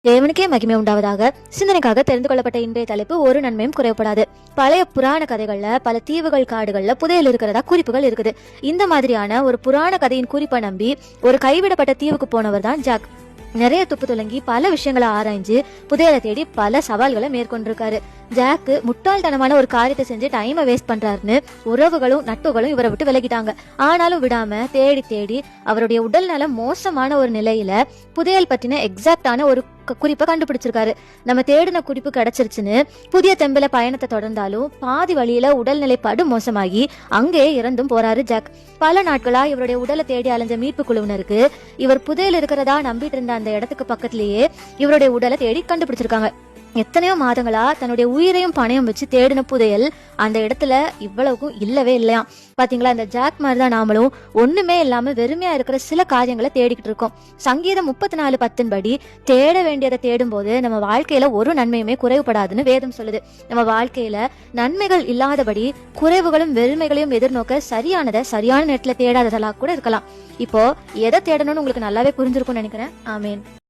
தேவனுக்கே மகிமை உண்டாவதாக. சிந்தனைக்காக தெரிந்து கொள்ளப்பட்ட இன்றைய தலைப்பு, ஒரு நன்மையும் குறைவுபடாது. பழைய புராண கதைகள்ல பல தீவுகள் காடுகள்ல புதையல் இருக்கிறதா குறிப்புகள் இருக்குது. இந்த மாதிரியான ஒரு புராண கதையின் குறிப்பை நம்பி ஒரு கைவிடப்பட்ட தீவுக்கு போனவர் தான் ஜாக். நிறைய துப்பு துலங்கி பல விஷயங்களை ஆராய்ஞ்சு புதையலை தேடி பல சவால்களை மேற்கொண்டிருக்காரு. ஜாக்கு முட்டாள்தனமான ஒரு காரியத்தை செஞ்சு டைமை வேஸ்ட் பண்றாருன்னு உறவுகளும் நட்புகளும் இவரை விட்டு விலகிட்டாங்க. ஆனாலும் விடாம தேடி தேடி அவருடைய உடல் நலம் மோசமான ஒரு நிலையில புதையல் பற்றின எக்ஸாக்டான ஒரு குறிப்பை கண்டுபிடிச்சிருக்காரு. நம்ம தேடின குறிப்பு கிடைச்சிருச்சுன்னு புதிய தெம்பில பயணத்தை தொடர்ந்தாலும் பாதி வழியில உடல்நிலை படு மோசமாகி அங்கேயே இறந்தும் போறாரு ஜாக். பல நாட்களா இவருடைய உடலை தேடி அலைஞ்ச மீட்பு குழுவினருக்கு இவர் புதையல் இருக்கிறதா நம்பிட்டு இருந்த அந்த இடத்துக்கு பக்கத்திலேயே இவருடைய உடலை தேடி கண்டுபிடிச்சிருக்காங்க. எத்தனையோ மாதங்களா தன்னுடைய உயிரையும் பணையும் வச்சு தேடின புதையல் அந்த இடத்துல இவ்வளவுக்கும் இல்லவே இல்லையா. பாத்தீங்களா, இந்த ஜாக் மாதிரிதான் நாமளும் ஒண்ணுமே இல்லாம வெறுமையா இருக்கிற சில காரியங்களை தேடிக்கிட்டு இருக்கோம். சங்கீதம் 34:10 படி தேட வேண்டியதை தேடும் போது நம்ம வாழ்க்கையில ஒரு நன்மையுமே குறைவுபடாதுன்னு வேதம் சொல்லுது. நம்ம வாழ்க்கையில நன்மைகள் இல்லாதபடி குறைவுகளும் வெறுமைகளையும் எதிர்நோக்க சரியான நேரத்துல தேடாததெல்லாம் கூட இருக்கலாம். இப்போ எதை தேடணும்னு உங்களுக்கு நல்லாவே புரிஞ்சிருக்கும்னு நினைக்கிறேன். ஆமேன்.